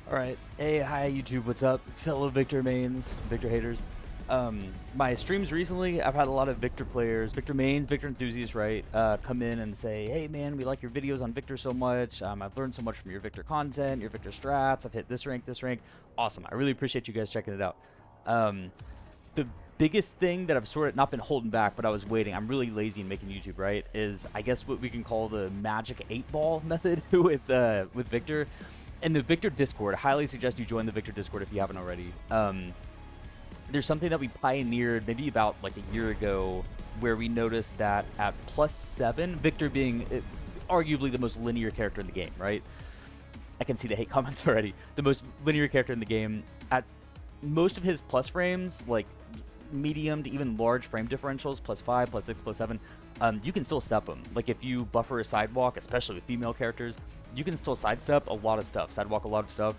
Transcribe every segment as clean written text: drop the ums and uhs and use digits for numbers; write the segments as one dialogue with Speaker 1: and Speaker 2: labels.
Speaker 1: Alright, hey, hi YouTube, what's up? Fellow Victor mains, Victor haters. My streams recently, I've had a lot of Victor players, Victor mains, Victor enthusiasts, right, come in and say, hey man, we like your videos on Victor so much, I've learned so much from your Victor content, your Victor strats, I've hit this rank, awesome, I really appreciate you guys checking it out. The biggest thing that I've sort of not been holding back, but I was waiting, I'm really lazy in making YouTube, right, is I guess what we can call the magic 8-ball method with Victor. In the Victor Discord, I highly suggest you join the Victor Discord if you haven't already. There's something that we pioneered maybe about like a year ago where we noticed that at +7, Victor being arguably the most linear character in the game, right? I can see the hate comments already. The most linear character in the game, at most of his plus frames, like medium to even large frame differentials, +5, +6, +7, you can still step them. Like if you buffer a sidewalk, especially with female characters, you can still sidestep a lot of stuff, sidewalk a lot of stuff.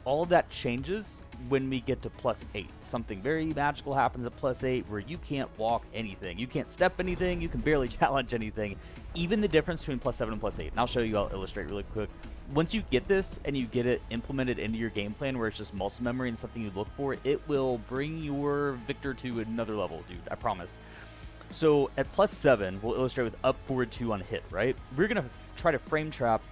Speaker 1: All of that changes when we get to +8. Something very magical happens at +8 where you can't walk anything, you can't step anything, you can barely challenge anything. Even the difference between +7 and +8, and I'll show you, I'll illustrate really quick. Once you get this and you get it implemented into your game plan where it's just muscle memory and something you look for, it will bring your Victor to another level, dude, I promise. So at +7, we'll illustrate with up, forward 2 on hit, right? We're going to try to frame trap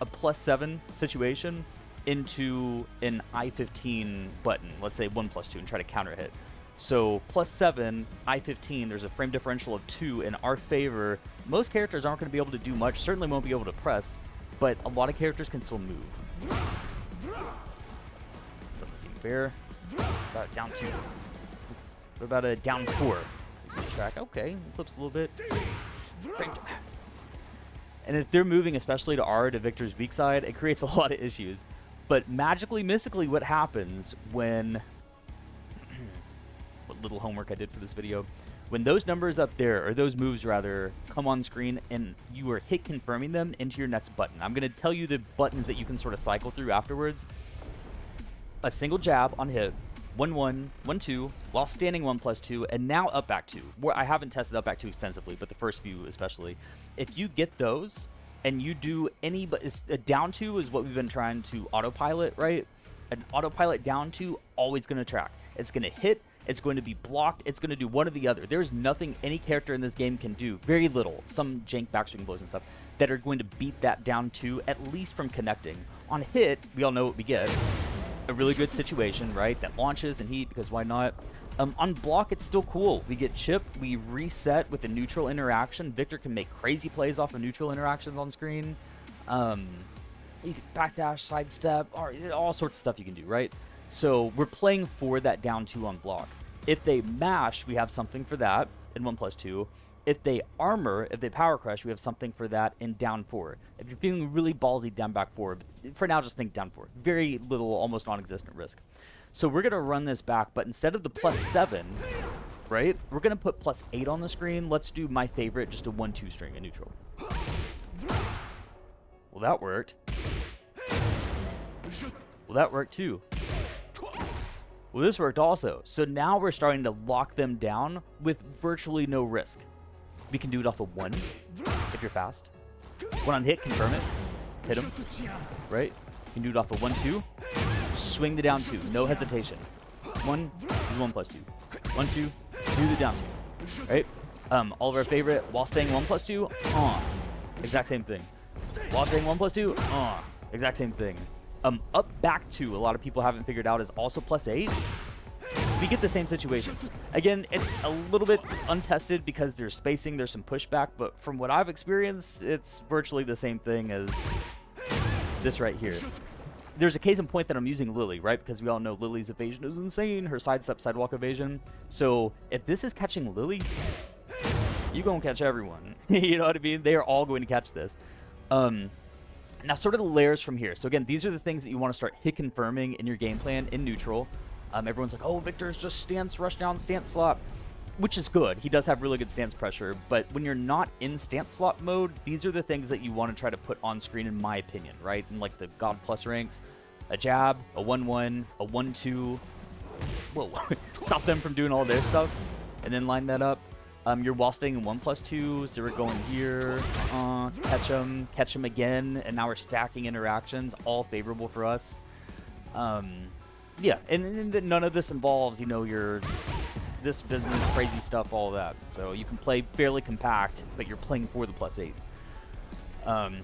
Speaker 1: a +7 situation into an I-15 button, let's say 1+2, and try to counter hit. So +7, I-15, there's a frame differential of 2 in our favor. Most characters aren't going to be able to do much, certainly won't be able to press, but a lot of characters can still move. Doesn't seem fair. About down 2. What about a down 4? Track. Okay, flips a little bit. And if they're moving, especially to Victor's weak side, it creates a lot of issues. But magically, mystically, what happens when... what little homework I did for this video. When those numbers up there, or those moves rather, come on screen and you are hit confirming them into your next button. I'm going to tell you the buttons that you can sort of cycle through afterwards. A single jab on hit. 1-1, 1-2, while standing 1+2, and now up back 2. Where I haven't tested up back 2 extensively, but the first few especially. If you get those, and you do any, but a down 2 is what we've been trying to autopilot, right? An autopilot down 2 always going to track. It's going to hit, it's going to be blocked, it's going to do one or the other. There's nothing any character in this game can do, very little, some jank backswing blows and stuff, that are going to beat that down 2, at least from connecting. On hit, we all know what we get. A really good situation, right? That launches and heat, because why not? On block, it's still cool. We get chip, we reset with a neutral interaction. Victor can make crazy plays off of neutral interactions on screen. You can backdash, sidestep, all sorts of stuff you can do, right? So we're playing for that down 2 on block. If they mash, we have something for that in 1+2. If they armor, if they power crush, we have something for that in down 4. If you're feeling really ballsy, down back 4. For now, just think down 4. Very little, almost non-existent risk. So we're going to run this back, but instead of the +7, right, we're going to put +8 on the screen. Let's do my favorite, just a 1-2 string in neutral. Well, that worked. Well, that worked too. Well, this worked also. So now we're starting to lock them down with virtually no risk. We can do it off of 1 if you're fast. 1 on hit, confirm it. Hit him. Right? You can do it off of 1-2. Swing the down 2. No hesitation. 1, do 1+2. 1-2, do the down 2. Right? All of our favorite, while staying 1+2, exact same thing. While staying 1+2, exact same thing. Up back 2, a lot of people haven't figured out, is also +8. We get the same situation. Again, it's a little bit untested because there's spacing, there's some pushback, but from what I've experienced, it's virtually the same thing as this right here. There's a case in point that I'm using Lily, right? Because we all know Lily's evasion is insane, her sidestep, sidewalk evasion. So if this is catching Lily, you're going to catch everyone. You know what I mean? They are all going to catch this. Now, sort of the layers from here. So again, these are the things that you want to start hit confirming in your game plan in neutral. Everyone's like, oh, Victor's just stance, rush down, stance slot, which is good. He does have really good stance pressure, but when you're not in stance slot mode, these are the things that you want to try to put on screen, in my opinion, right? In like the God Plus ranks, a jab, a 1-1, a 1-2. Whoa, stop them from doing all their stuff, and then line that up. You're while staying in 1+2, so we're going here, catch them again, and now we're stacking interactions, all favorable for us. Yeah, and none of this involves, you know, this business, crazy stuff, all that. So you can play fairly compact, but you're playing for the +8.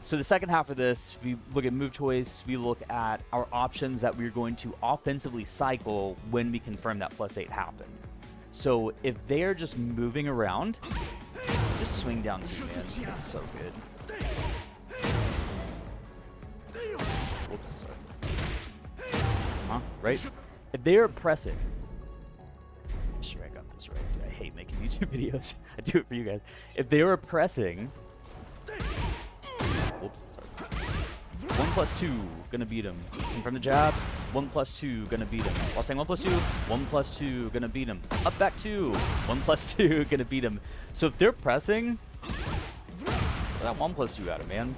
Speaker 1: So the second half of this, we look at move choice, we look at our options that we're going to offensively cycle when we confirm that +8 happened. So if they're just moving around, just swing down 2, man. It's so good. Whoops, sorry. Huh? Right? If they're pressing, sure I got this right. I hate making YouTube videos. I do it for you guys. If they were pressing, whoops, sorry. 1+2, gonna beat him. And from the jab, 1+2, gonna beat him. While saying 1+2, 1+2, gonna beat him. Up back 2, 1+2, gonna beat him. So if they're pressing, that 1+2 out of, man.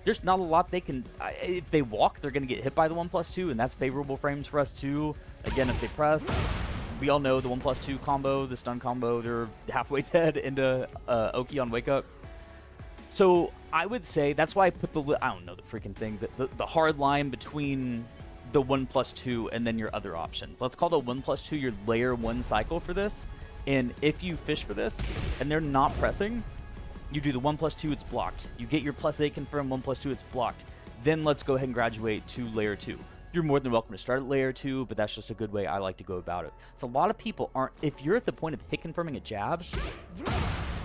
Speaker 1: There's not a lot they can. If they walk, they're gonna get hit by the 1+2, and that's favorable frames for us too. Again, if they press, we all know the 1+2 combo, the stun combo. They're halfway dead into Oki on wake up. So I would say that's why I put I don't know the freaking thing, the hard line between the 1+2 and then your other options. Let's call the 1+2 your layer 1 cycle for this. And if you fish for this and they're not pressing, you do the 1+2, it's blocked. You get your +8 confirmed, 1+2, it's blocked. Then let's go ahead and graduate to layer 2. You're more than welcome to start at layer 2, but that's just a good way I like to go about it. So a lot of people aren't, if you're at the point of hit confirming a jab,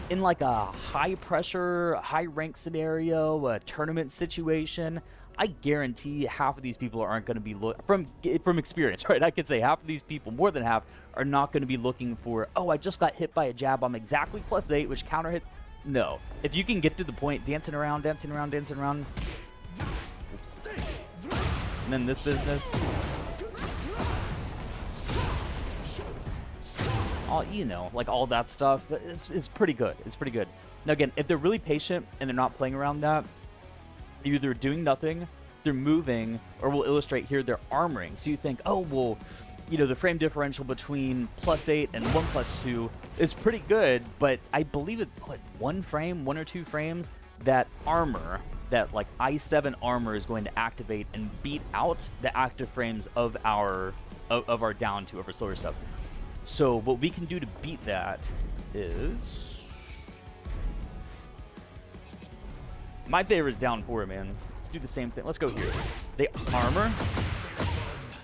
Speaker 1: in like a high pressure, high rank scenario, a tournament situation, I guarantee half of these people aren't going to be from experience, right? I could say half of these people, more than half, are not going to be looking for, oh, I just got hit by a jab, I'm exactly +8, which counter hit. No. If you can get to the point, dancing around, dancing around, dancing around, and then this business, all, you know, like all that stuff, it's pretty good. It's pretty good. Now again, if they're really patient and they're not playing around that, they're either doing nothing, they're moving, or we'll illustrate here, they're armoring. So you think, oh, well, you know, the frame differential between +8 and 1+2 is pretty good, but I believe it, what, 1 or 2 frames, that armor, that like i7 armor is going to activate and beat out the active frames of our down 2 over slower stuff. So what we can do to beat that is, my favorite is down 4, man. Let's do the same thing. Let's go here. They armor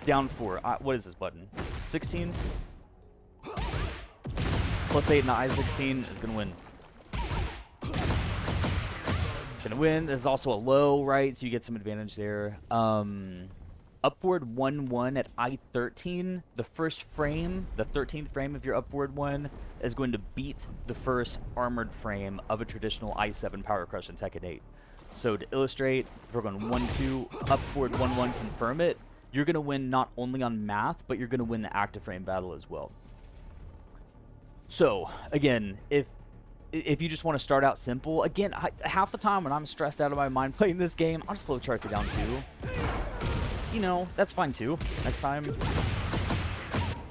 Speaker 1: down 4. What is this button? 16. +8 in the i16 is gonna win. Gonna win. This is also a low, right? So you get some advantage there. Upward 1-1 at I13. The first frame, the 13th frame of your upward 1, is going to beat the first armored frame of a traditional i7 Power Crush in Tekken 8. So to illustrate, we're going 1-2, upward 1-1, confirm it. You're going to win not only on math, but you're going to win the active frame battle as well. So again, if you just want to start out simple, again, half the time when I'm stressed out of my mind playing this game, I'll just flowchart the down 2. You know, that's fine too. Next time,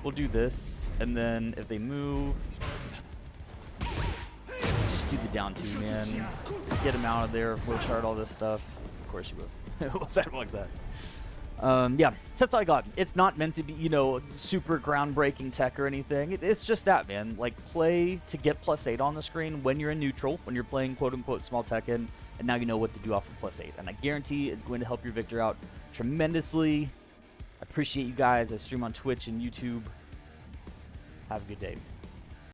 Speaker 1: we'll do this, and then if they move, just do the down 2, man. Get them out of there, flowchart all this stuff. Of course you will. What's that? What's that? Yeah, so that's all I got. It's not meant to be, you know, super groundbreaking tech or anything. It's just that, man. Like, play to get +8 on the screen when you're in neutral, when you're playing quote-unquote small Tekken, and now you know what to do off of +8. And I guarantee it's going to help your Victor out tremendously. I appreciate you guys. I stream on Twitch and YouTube. Have a good day.